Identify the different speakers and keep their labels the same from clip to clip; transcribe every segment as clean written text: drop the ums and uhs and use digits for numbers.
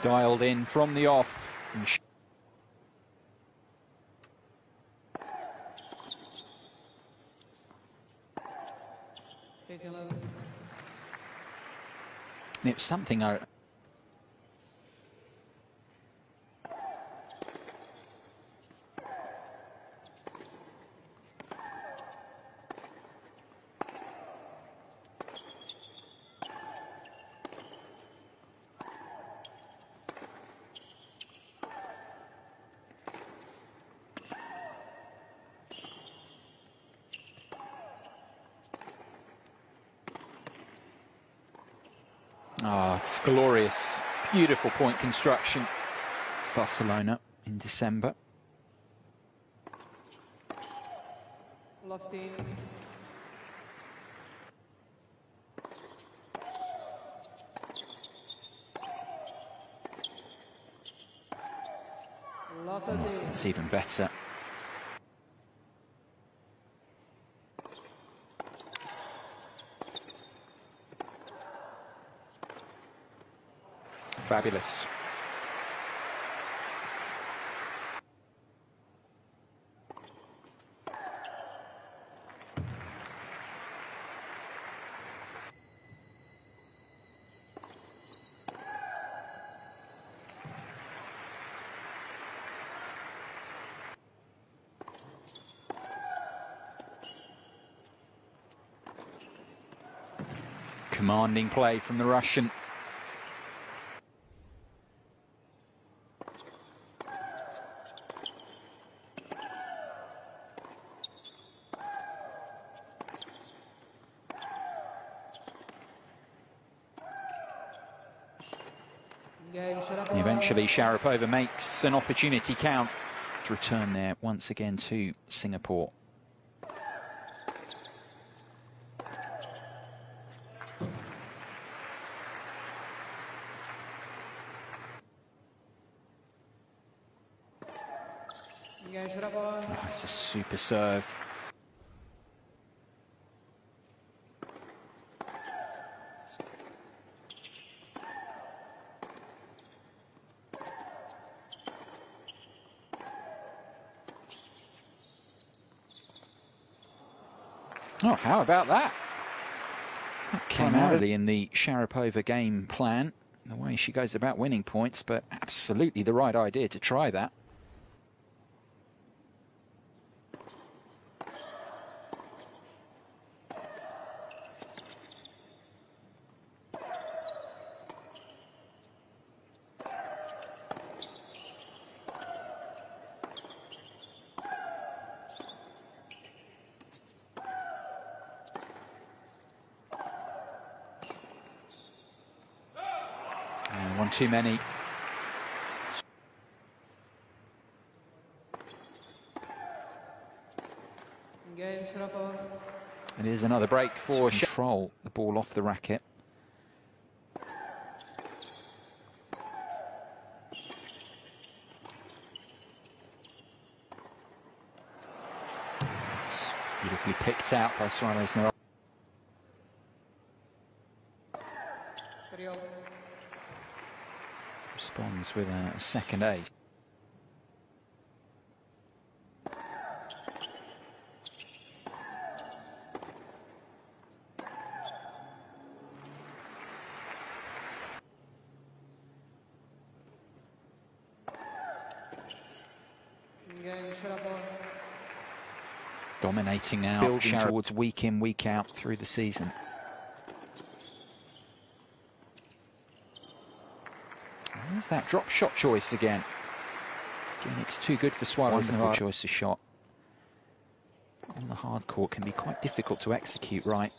Speaker 1: Dialed in from the off. It was something I... Oh, it's glorious. Beautiful point construction. Barcelona in December.
Speaker 2: Lofty.
Speaker 1: It's even better. Fabulous. Commanding play from the Russian. Eventually, Sharapova makes an opportunity count to return there once again to Singapore. Oh, it's a super serve. Oh, how about that? That came out early in the Sharapova game plan, the way she goes about winning points, but absolutely the right idea to try that. One too many. It is another break for control the ball off the racket. It's beautifully picked out by Suarez. Navarro. Responds with a second ace. Dominating now, building towards week in, week out through the season. There's that drop shot choice again. Again, it's too good for Suarez. Wonderful choice of shot. On the hard court can be quite difficult to execute right.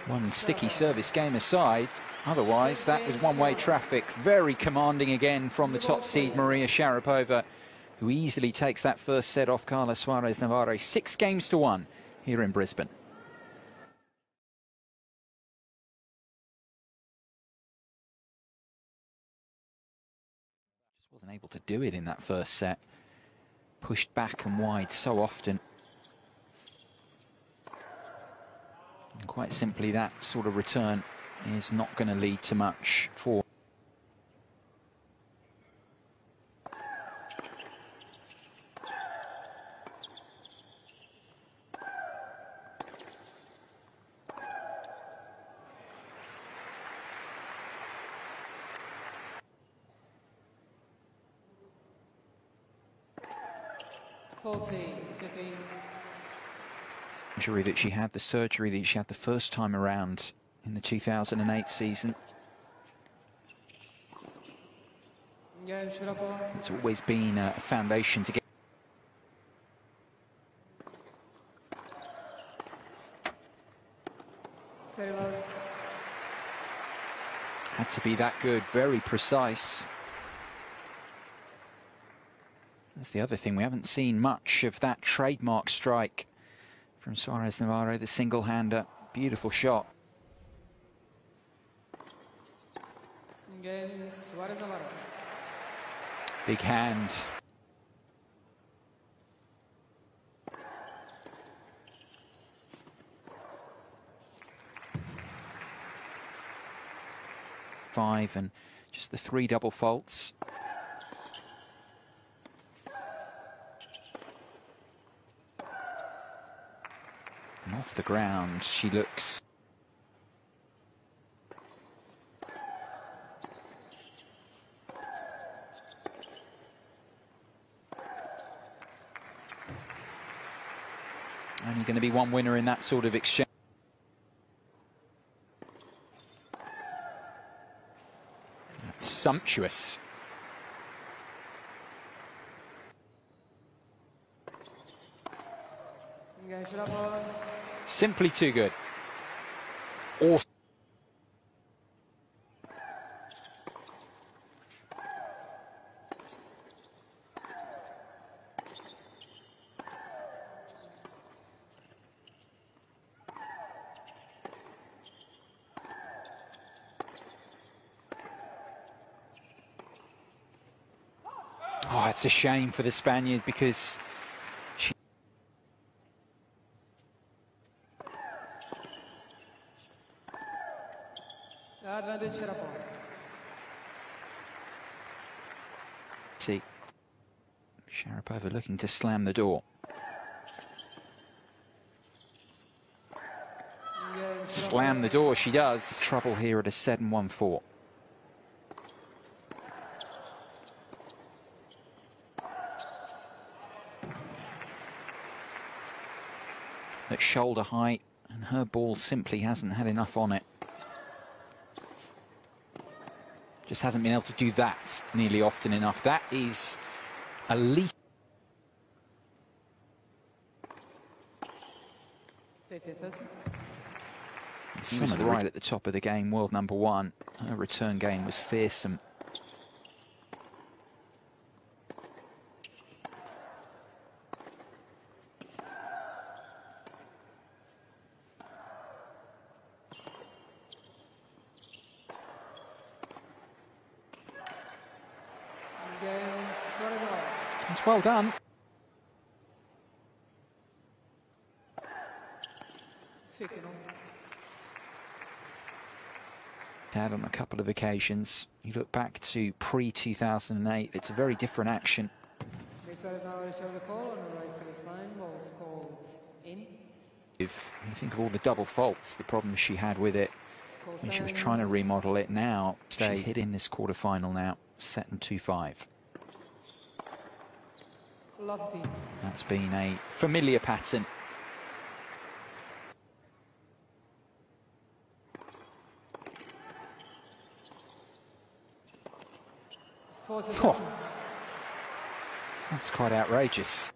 Speaker 1: One sticky service game aside, otherwise that was one-way traffic. Very commanding again from the top seed Maria Sharapova, who easily takes that first set off Carla Suarez Navarro. 6-1 here in Brisbane. Just wasn't able able to do it in that first set. Pushed back and wide so often. And quite simply, that sort of return is not going to lead to much for. Injury that she had, the surgery that she had the first time around in the 2008 season. It's always been a foundation to get. Had to be that good, very precise. That's the other thing, we haven't seen much of that trademark strike from Suarez Navarro, the single-hander. Beautiful shot. Big hand. Five and just the 3 double faults. And off the ground, she looks. Only going to be one winner in that sort of exchange. That's sumptuous. Simply too good. Awesome. Oh, it's a shame for the Spaniard because she. See, Sharapova looking to slam the door. Slam the door, she does. Trouble here at a 7-1-4. At shoulder height, and her ball simply hasn't had enough on it. Just hasn't been able to do that nearly often enough. That is a leap.
Speaker 2: 50-30.
Speaker 1: Some of the right at the top of the game, world #1. Her return game was fearsome. It's well done. Had on a couple of occasions. You look back to pre-2008, it's a very different action. If you think of all the double faults, the problems she had with it, and she was trying to remodel it now. She's hit in this quarter-final now, set in 2-5. That's been a familiar pattern. Oh, that's quite outrageous.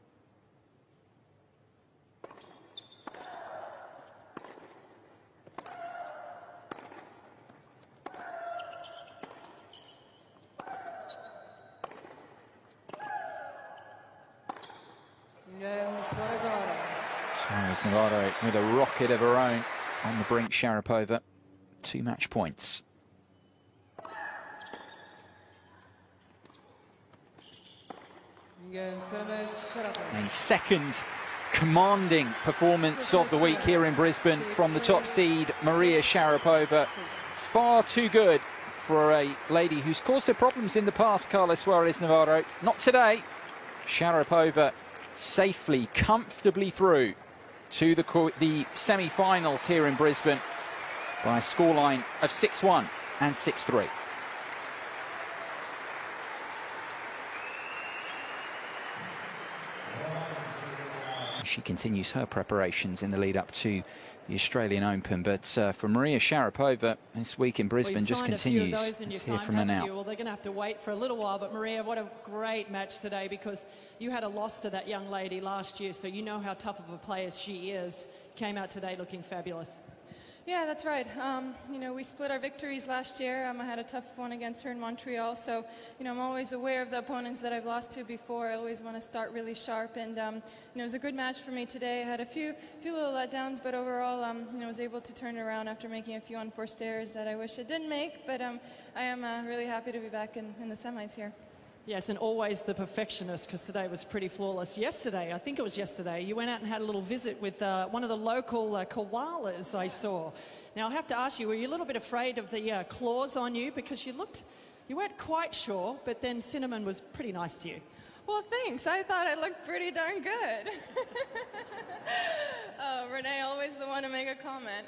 Speaker 1: Suarez Navarro with a rocket of her own on the brink. Sharapova, 2 match points. A second commanding performance of the week here in Brisbane from the top seed Maria Sharapova. Far too good for a lady who's caused her problems in the past, Suarez Navarro. Not today. Sharapova safely, comfortably through to the semi-finals here in Brisbane by a scoreline of 6-1 and 6-3. She continues her preparations in the lead up to the Australian Open, but for Maria Sharapova, this week in Brisbane just continues. Let's hear from her now.
Speaker 2: Well, they're going to have to wait for a little while, but Maria, what a great match today, because you had a loss to that young lady last year, so you know how tough of a player she is. Came out today looking fabulous.
Speaker 3: Yeah, that's right. You know, we split our victories last year. I had a tough one against her in Montreal, so, you know, I'm always aware of the opponents that I've lost to before. I always want to start really sharp, and, you know, it was a good match for me today. I had a few little letdowns, but overall, you know, I was able to turn it around after making a few unforced errors that I wish I didn't make, but I am really happy to be back in the semis here.
Speaker 2: Yes, and always the perfectionist, because today was pretty flawless. Yesterday, I think it was yesterday, you went out and had a little visit with one of the local koalas I saw. Now, I have to ask you, were you a little bit afraid of the claws on you? Because you weren't quite sure, but then Cinnamon was pretty nice to you.
Speaker 3: Well, thanks. I thought I looked pretty darn good. Renee, always the one to make a comment.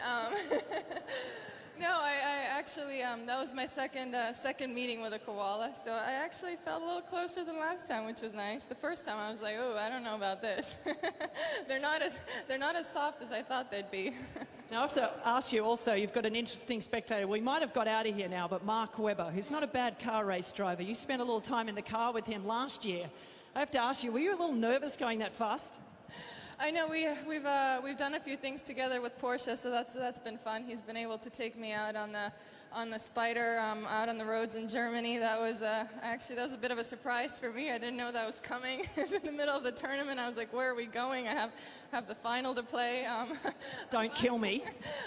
Speaker 3: No, I actually, that was my second meeting with a koala, so I actually felt a little closer than last time, which was nice. The first time I was like, oh, I don't know about this. They're not as soft as I thought they'd be.
Speaker 2: Now, I have to ask you also, you've got an interesting spectator. We might have got out of here now, but Mark Webber, who's not a bad car race driver. You spent a little time in the car with him last year. I have to ask you, were you a little nervous going that fast?
Speaker 3: I know we've done a few things together with Porsche, so that's been fun. He's been able to take me out on the Spider, out on the roads in Germany. That was actually a bit of a surprise for me. I didn't know that was coming. It was in the middle of the tournament. I was like, where are we going? I have the final to play.
Speaker 2: Don't kill me.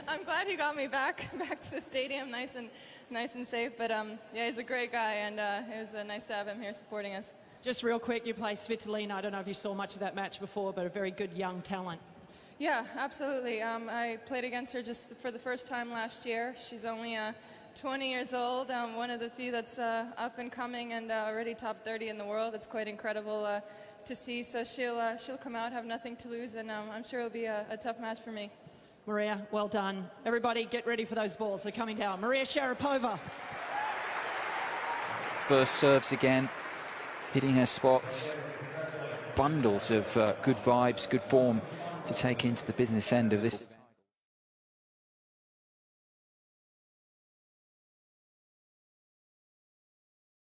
Speaker 3: I'm glad he got me back to the stadium, nice and safe. But yeah, he's a great guy, and it was nice to have him here supporting us. Just
Speaker 2: real quick, you play Svitolina. I don't know if you saw much of that match before, but a very good young talent.
Speaker 3: Yeah, absolutely. I played against her just for the first time last year. She's only 20 years old, one of the few that's up and coming and already top 30 in the world. It's quite incredible to see. So she'll come out, have nothing to lose, and I'm sure it'll be a tough match for me.
Speaker 2: Maria, well done. Everybody get ready for those balls. They're coming down. Maria Sharapova.
Speaker 1: First serves again. Hitting her spots, bundles of good vibes, good form to take into the business end of this.